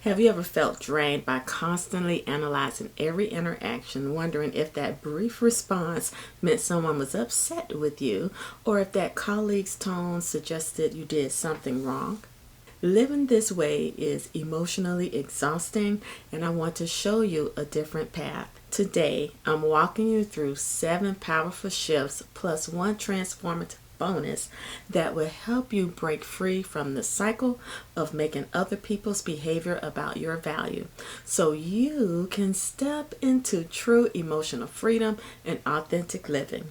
Have you ever felt drained by constantly analyzing every interaction, wondering if that brief response meant someone was upset with you, or if that colleague's tone suggested you did something wrong? Living this way is emotionally exhausting, and I want to show you a different path. Today, I'm walking you through 7 powerful shifts plus 1 transformative bonus that will help you break free from the cycle of making other people's behavior about your value so you can step into true emotional freedom and authentic living.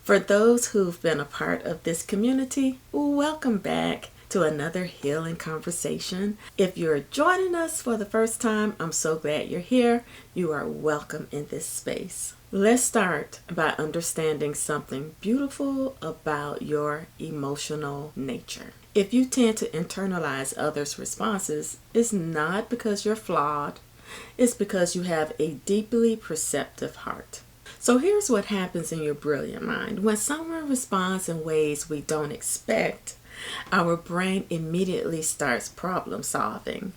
For those who've been a part of this community, welcome back to another healing conversation. If you're joining us for the first time, I'm so glad you're here. You are welcome in this space. Let's start by understanding something beautiful about your emotional nature. If you tend to internalize others' responses, it's not because you're flawed, it's because you have a deeply perceptive heart. So here's what happens in your brilliant mind. When someone responds in ways we don't expect, our brain immediately starts problem solving.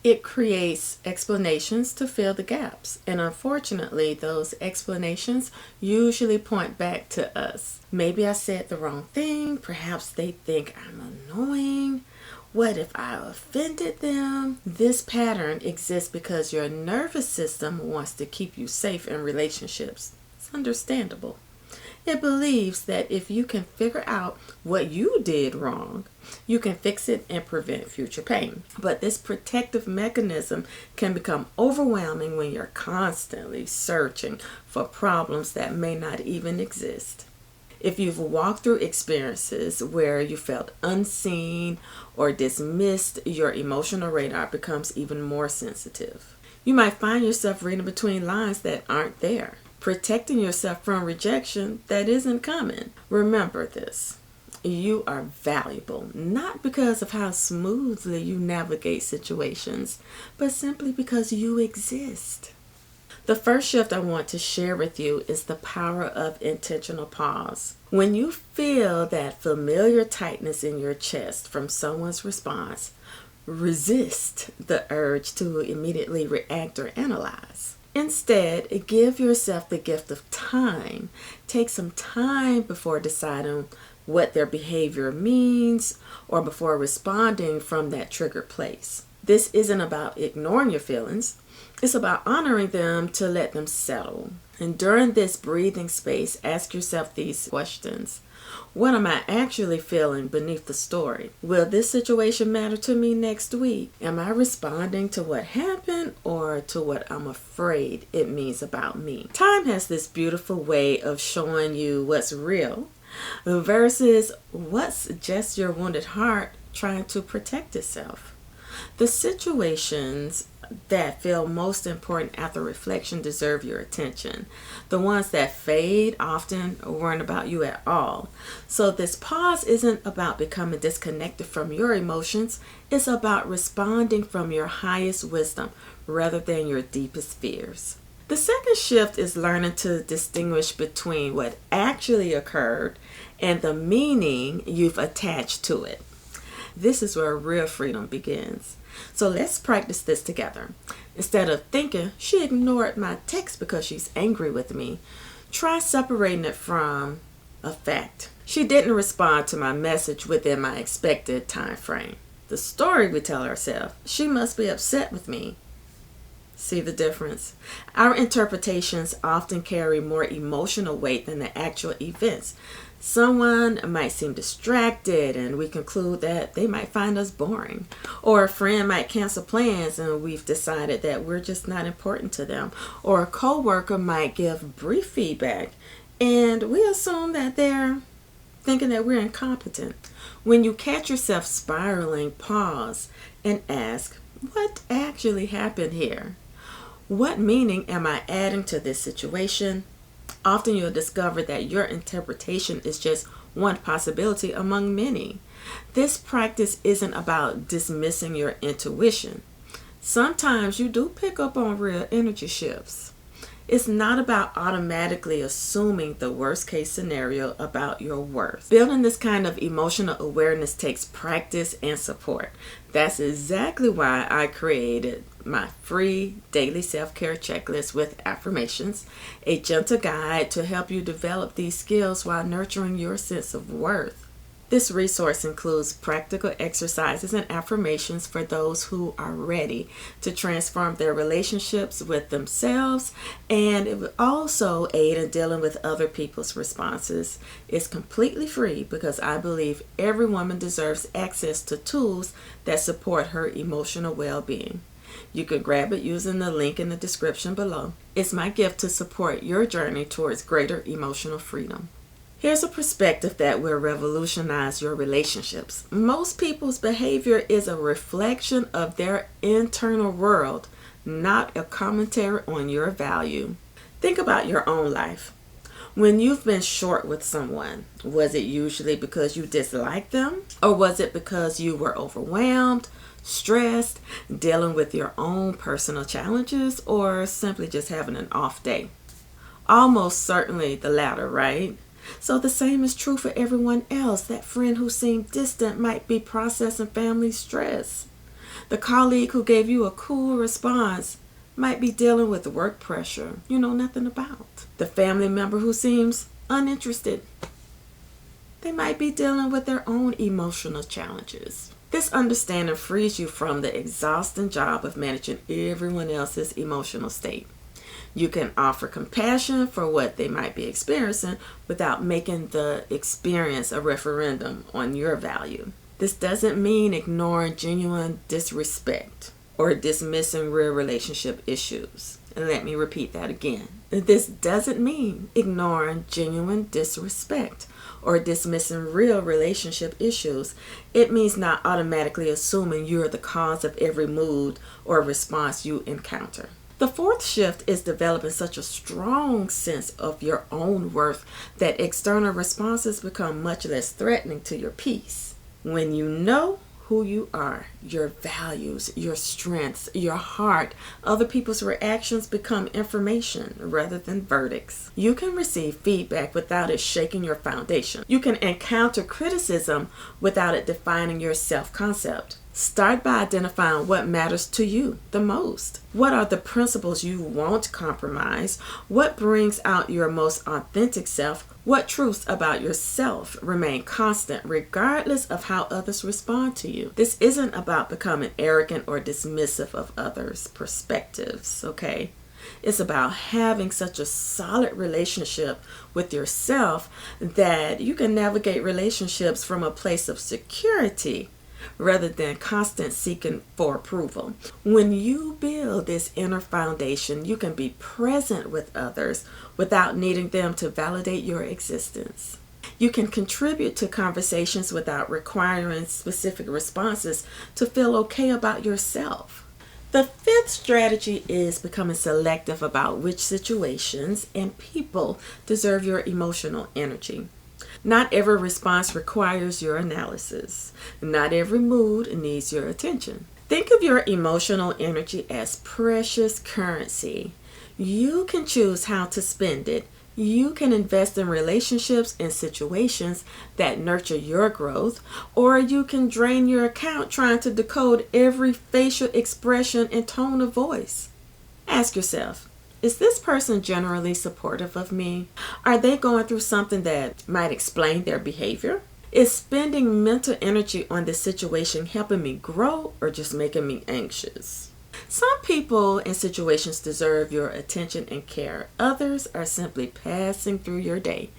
It creates explanations to fill the gaps, and unfortunately, those explanations usually point back to us. Maybe I said the wrong thing. Perhaps they think I'm annoying. What if I offended them? This pattern exists because your nervous system wants to keep you safe in relationships. It's understandable. It believes that if you can figure out what you did wrong, you can fix it and prevent future pain. But this protective mechanism can become overwhelming when you're constantly searching for problems that may not even exist. If you've walked through experiences where you felt unseen or dismissed, your emotional radar becomes even more sensitive. You might find yourself reading between lines that aren't there, protecting yourself from rejection that isn't coming. Remember this. You are valuable, not because of how smoothly you navigate situations, but simply because you exist. The first shift I want to share with you is the power of intentional pause. When you feel that familiar tightness in your chest from someone's response, resist the urge to immediately react or analyze. Instead, give yourself the gift of time. Take some time before deciding what their behavior means or before responding from that triggered place. This isn't about ignoring your feelings. It's about honoring them to let them settle. And during this breathing space, ask yourself these questions. What am I actually feeling beneath the story? Will this situation matter to me next week? Am I responding to what happened or to what I'm afraid it means about me? Time has this beautiful way of showing you what's real versus what's just your wounded heart trying to protect itself. The situations that feel most important after reflection deserve your attention. The ones that fade often weren't about you at all. So this pause isn't about becoming disconnected from your emotions. It's about responding from your highest wisdom rather than your deepest fears. The second shift is learning to distinguish between what actually occurred and the meaning you've attached to it. This is where real freedom begins. So let's practice this together. Instead of thinking, she ignored my text because she's angry with me, try separating it from a fact. She didn't respond to my message within my expected time frame. The story we tell ourselves, she must be upset with me. See the difference? Our interpretations often carry more emotional weight than the actual events. Someone might seem distracted and we conclude that they might find us boring. Or a friend might cancel plans and we've decided that we're just not important to them. Or a coworker might give brief feedback and we assume that they're thinking that we're incompetent. When you catch yourself spiraling, pause and ask, what actually happened here? What meaning am I adding to this situation? Often you'll discover that your interpretation is just one possibility among many. This practice isn't about dismissing your intuition. Sometimes you do pick up on real energy shifts. It's not about automatically assuming the worst case scenario about your worth. Building this kind of emotional awareness takes practice and support. That's exactly why I created my free daily self-care checklist with affirmations, a gentle guide to help you develop these skills while nurturing your sense of worth. This resource includes practical exercises and affirmations for those who are ready to transform their relationships with themselves, and it will also aid in dealing with other people's responses. It's completely free because I believe every woman deserves access to tools that support her emotional well-being. You can grab it using the link in the description below. It's my gift to support your journey towards greater emotional freedom. Here's a perspective that will revolutionize your relationships. Most people's behavior is a reflection of their internal world, not a commentary on your value. Think about your own life. When you've been short with someone, was it usually because you disliked them? Or was it because you were overwhelmed, stressed, dealing with your own personal challenges, or simply just having an off day? Almost certainly the latter, right? So the same is true for everyone else. That friend who seemed distant might be processing family stress. The colleague who gave you a cool response might be dealing with work pressure you know nothing about. The family member who seems uninterested, they might be dealing with their own emotional challenges. This understanding frees you from the exhausting job of managing everyone else's emotional state. You can offer compassion for what they might be experiencing without making the experience a referendum on your value. This doesn't mean ignoring genuine disrespect or dismissing real relationship issues. And let me repeat that again. This doesn't mean ignoring genuine disrespect or dismissing real relationship issues. It means not automatically assuming you're the cause of every mood or response you encounter. The fourth shift is developing such a strong sense of your own worth that external responses become much less threatening to your peace. When you know who you are, your values, your strengths, your heart, other people's reactions become information rather than verdicts. You can receive feedback without it shaking your foundation. You can encounter criticism without it defining your self-concept. Start by identifying what matters to you the most. What are the principles you won't compromise? What brings out your most authentic self? What truths about yourself remain constant regardless of how others respond to you? This isn't about becoming arrogant or dismissive of others' perspectives, okay? It's about having such a solid relationship with yourself that you can navigate relationships from a place of security rather than constant seeking for approval. When you build this inner foundation, you can be present with others without needing them to validate your existence. You can contribute to conversations without requiring specific responses to feel okay about yourself. The fifth strategy is becoming selective about which situations and people deserve your emotional energy. Not every response requires your analysis. Not every mood needs your attention. Think of your emotional energy as precious currency. You can choose how to spend it. You can invest in relationships and situations that nurture your growth, or you can drain your account trying to decode every facial expression and tone of voice. Ask yourself, is this person generally supportive of me? Are they going through something that might explain their behavior? Is spending mental energy on this situation helping me grow or just making me anxious? Some people and situations deserve your attention and care. Others are simply passing through your day,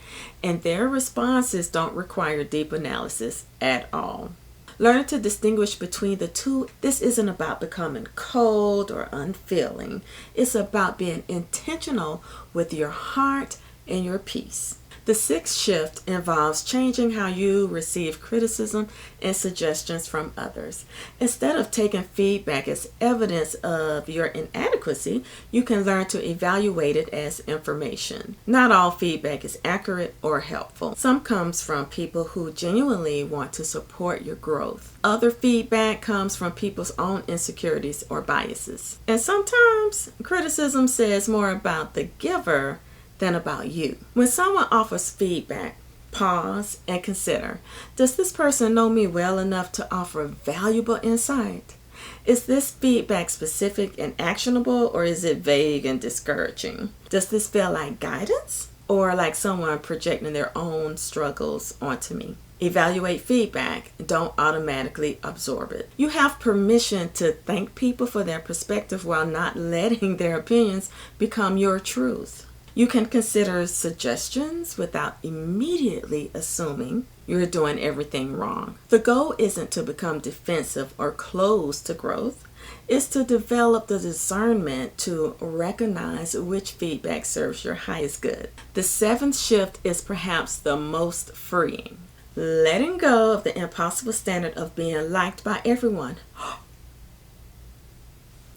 and their responses don't require deep analysis at all. Learn to distinguish between the two. This isn't about becoming cold or unfeeling. It's about being intentional with your heart and your peace. The sixth shift involves changing how you receive criticism and suggestions from others. Instead of taking feedback as evidence of your inadequacy, you can learn to evaluate it as information. Not all feedback is accurate or helpful. Some comes from people who genuinely want to support your growth. Other feedback comes from people's own insecurities or biases. And sometimes criticism says more about the giver than about you. When someone offers feedback, pause and consider, does this person know me well enough to offer valuable insight? Is this feedback specific and actionable, or is it vague and discouraging? Does this feel like guidance or like someone projecting their own struggles onto me? Evaluate feedback. Don't automatically absorb it. You have permission to thank people for their perspective while not letting their opinions become your truth. You can consider suggestions without immediately assuming you're doing everything wrong. The goal isn't to become defensive or closed to growth. It's to develop the discernment to recognize which feedback serves your highest good. The seventh shift is perhaps the most freeing. Letting go of the impossible standard of being liked by everyone.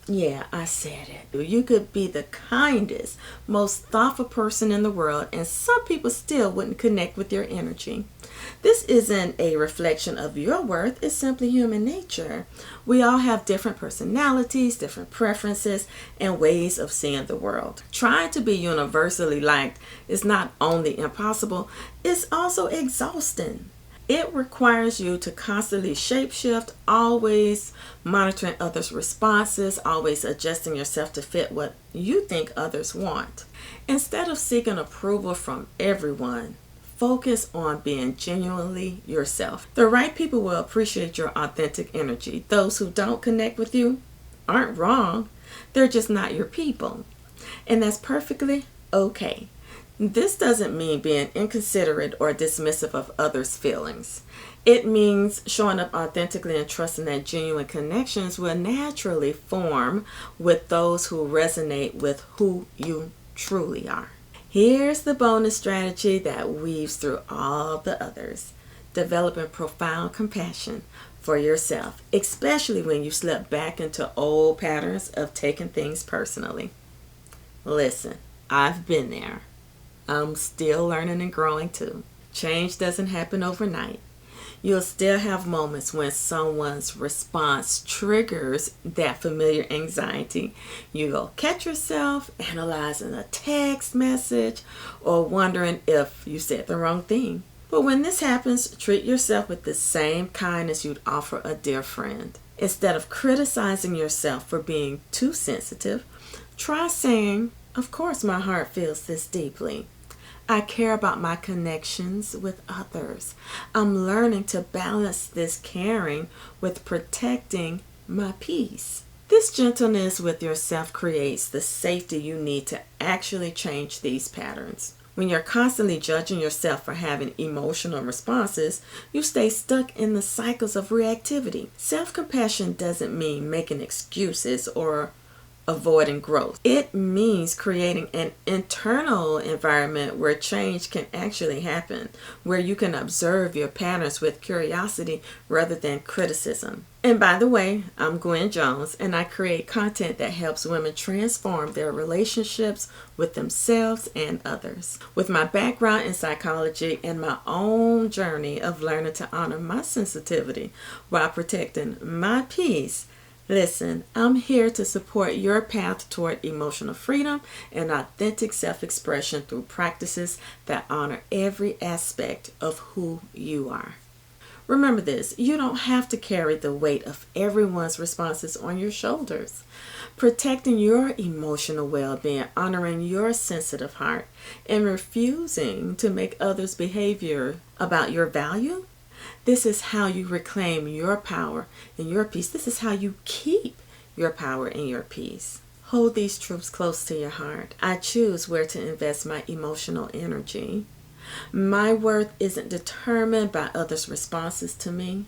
Yeah, I said it. You could be the kindest, most thoughtful person in the world, and some people still wouldn't connect with your energy. This isn't a reflection of your worth, it's simply human nature. We all have different personalities, different preferences, and ways of seeing the world. Trying to be universally liked is not only impossible, it's also exhausting. It requires you to constantly shapeshift, always monitoring others' responses, always adjusting yourself to fit what you think others want. Instead of seeking approval from everyone, focus on being genuinely yourself. The right people will appreciate your authentic energy. Those who don't connect with you aren't wrong. They're just not your people. And that's perfectly okay. This doesn't mean being inconsiderate or dismissive of others' feelings. It means showing up authentically and trusting that genuine connections will naturally form with those who resonate with who you truly are. Here's the bonus strategy that weaves through all the others. Developing profound compassion for yourself, especially when you slip back into old patterns of taking things personally. Listen, I've been there. I'm still learning and growing too. Change doesn't happen overnight. You'll still have moments when someone's response triggers that familiar anxiety. You'll catch yourself analyzing a text message or wondering if you said the wrong thing. But when this happens, treat yourself with the same kindness you'd offer a dear friend. Instead of criticizing yourself for being too sensitive, try saying, "Of course my heart feels this deeply. I care about my connections with others. I'm learning to balance this caring with protecting my peace." This gentleness with yourself creates the safety you need to actually change these patterns. When you're constantly judging yourself for having emotional responses, you stay stuck in the cycles of reactivity. Self-compassion doesn't mean making excuses or avoiding growth. It means creating an internal environment where change can actually happen, where you can observe your patterns with curiosity rather than criticism. And by the way, I'm Gwen Jones, and I create content that helps women transform their relationships with themselves and others. With my background in psychology and my own journey of learning to honor my sensitivity while protecting my peace, listen, I'm here to support your path toward emotional freedom and authentic self-expression through practices that honor every aspect of who you are. Remember this, you don't have to carry the weight of everyone's responses on your shoulders. Protecting your emotional well-being, honoring your sensitive heart, and refusing to make others' behavior about your value, this is how you reclaim your power and your peace. This is how you keep your power and your peace. Hold these truths close to your heart. I choose where to invest my emotional energy. My worth isn't determined by others' responses to me.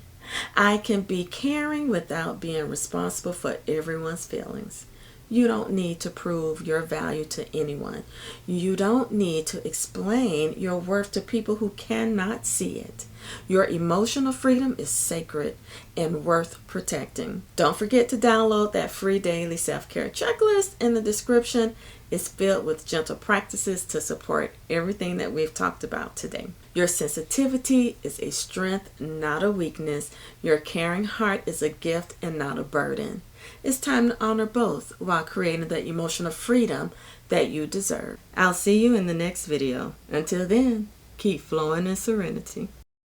I can be caring without being responsible for everyone's feelings. You don't need to prove your value to anyone. You don't need to explain your worth to people who cannot see it. Your emotional freedom is sacred and worth protecting. Don't forget to download that free daily self-care checklist in the description. It's filled with gentle practices to support everything that we've talked about today. Your sensitivity is a strength, not a weakness. Your caring heart is a gift and not a burden. It's time to honor both while creating the emotional freedom that you deserve. I'll see you in the next video. Until then, keep flowing in serenity.